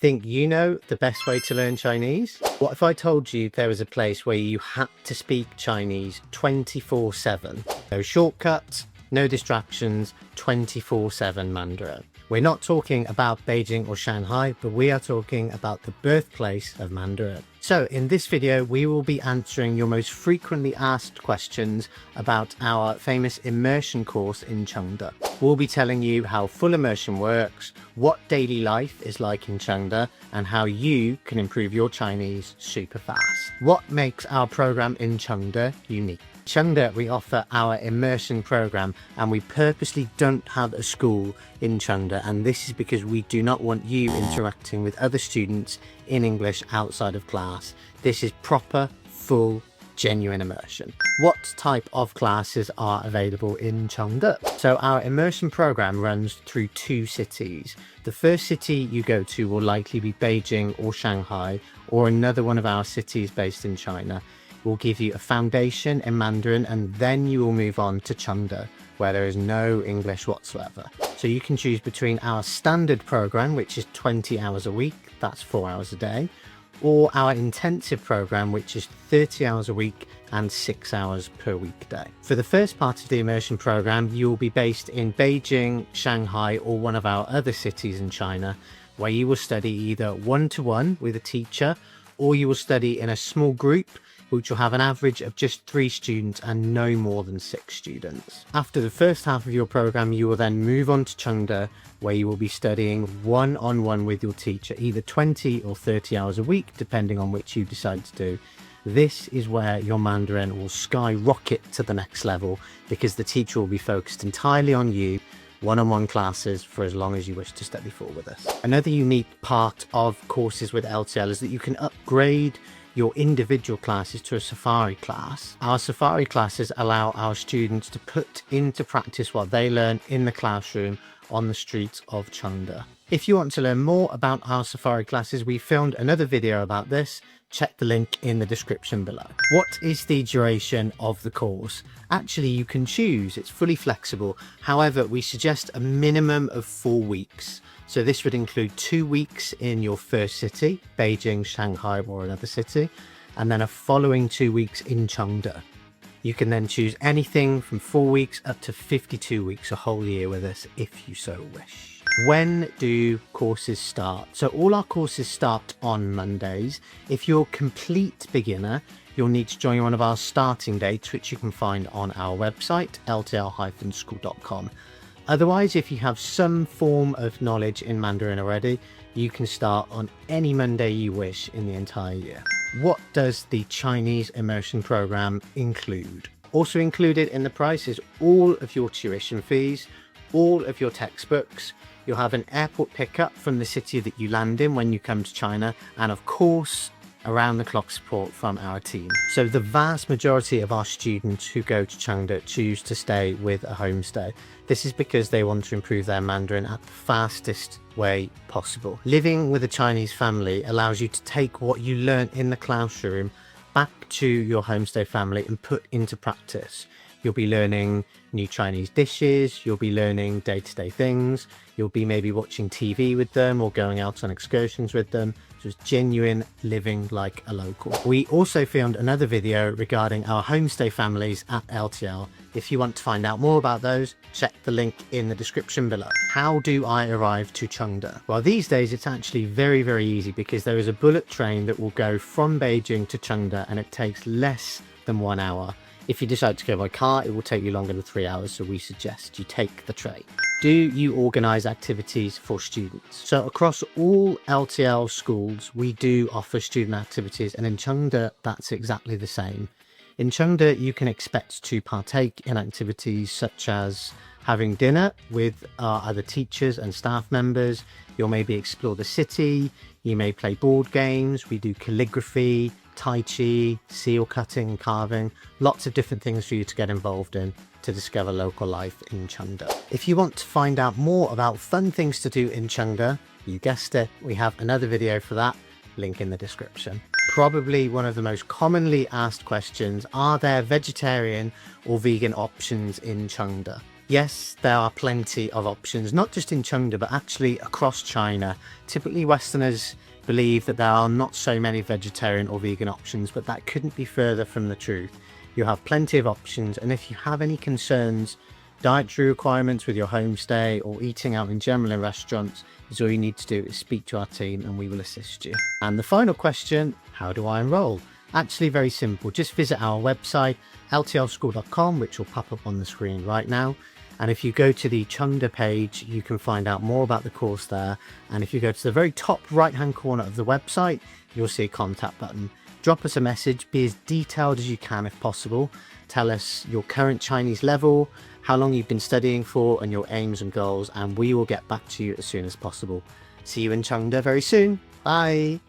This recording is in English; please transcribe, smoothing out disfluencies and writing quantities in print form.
Think you know the best way to learn Chinese? What if I told you there was a place where you had to speak Chinese 24/7? No shortcuts, no distractions, 24/7 Mandarin. We're not talking about Beijing or Shanghai, but we are talking about the birthplace of Mandarin. So in this video, we will be answering your most frequently asked questions about our famous immersion course in Chengde. We'll be telling you how full immersion works, what daily life is like in Chengde, and how you can improve your Chinese super fast. What makes our program in Chengde unique? Chengde, we offer our immersion program, and we purposely don't have a school in Chengde, and this is because we do not want you interacting with other students in English outside of class. This is proper, full, genuine immersion. What type of classes are available in Chengde? So our immersion program runs through 2 cities. The first city you go to will likely be Beijing or Shanghai, or another one of our cities based in China. We'll give you a foundation in Mandarin, and then you will move on to Chengde, where there is no English whatsoever. So you can choose between our standard program, which is 20 hours a week, that's 4 hours a day, or our intensive program, which is 30 hours a week and 6 hours per weekday. For the first part of the immersion program, you will be based in Beijing, Shanghai, or one of our other cities in China, where you will study either one-to-one with a teacher, or you will study in a small group, which will have an average of just 3 students and no more than 6 students. After the first half of your program, you will then move on to Chengde, where you will be studying one-on-one with your teacher, either 20 or 30 hours a week, depending on which you decide to do. This is where your Mandarin will skyrocket to the next level, because the teacher will be focused entirely on you, one-on-one classes for as long as you wish to study for with us. Another unique part of courses with LTL is that you can upgrade your individual classes to a safari class. Our safari classes allow our students to put into practice what they learn in the classroom on the streets of Chengde. If you want to learn more about our safari classes, we filmed another video about this. Check the link in the description below. What is the duration of the course? Actually, you can choose, it's fully flexible. However, we suggest a minimum of 4 weeks. So this would include 2 weeks in your first city, Beijing, Shanghai, or another city, and then a following 2 weeks in Chengde. You can then choose anything from 4 weeks up to 52 weeks, a whole year with us if you so wish. When do courses start? So all our courses start on Mondays. If you're a complete beginner, you'll need to join one of our starting dates, which you can find on our website, ltl-school.com. Otherwise, if you have some form of knowledge in Mandarin already, you can start on any Monday you wish in the entire year. What does the Chinese immersion program include? Also included in the price is all of your tuition fees, all of your textbooks. You'll have an airport pickup from the city that you land in when you come to China, and of course, around-the-clock support from our team. So the vast majority of our students who go to Chengde choose to stay with a homestay. This is because they want to improve their Mandarin at the fastest way possible. Living with a Chinese family allows you to take what you learn in the classroom back to your homestay family and put into practice. You'll be learning new Chinese dishes, you'll be learning day-to-day things, you'll be maybe watching TV with them or going out on excursions with them. So it's genuine living like a local. We also filmed another video regarding our homestay families at LTL. If you want to find out more about those, check the link in the description below. How do I arrive to Chengde? Well, these days it's actually very, very easy, because there is a bullet train that will go from Beijing to Chengde, and it takes less than 1 hour. If you decide to go by car, it will take you longer than 3 hours, so we suggest you take the train. Do you organise activities for students? So across all LTL schools, we do offer student activities, and in Chengde, that's exactly the same. In Chengde, you can expect to partake in activities such as having dinner with our other teachers and staff members. You'll maybe explore the city, you may play board games, we do calligraphy, Tai Chi, seal cutting and carving, lots of different things for you to get involved in to discover local life in Chengde. If you want to find out more about fun things to do in Chengde, you guessed it, we have another video for that, link in the description. Probably one of the most commonly asked questions, are there vegetarian or vegan options in Chengde? Yes, there are plenty of options, not just in Chengde, but actually across China. Typically, Westerners believe that there are not so many vegetarian or vegan options, but that couldn't be further from the truth. You have plenty of options, and if you have any concerns, dietary requirements with your homestay or eating out in general in restaurants, is all you need to do is speak to our team and we will assist you. And the final question, how do I enroll? Actually very simple, just visit our website ltlschool.com, which will pop up on the screen right now. And if you go to the Chengde page, you can find out more about the course there. And if you go to the very top right hand corner of the website, you'll see a contact button. Drop us a message, be as detailed as you can if possible. Tell us your current Chinese level, how long you've been studying for, and your aims and goals, and we will get back to you as soon as possible. See you in Chengde very soon. Bye.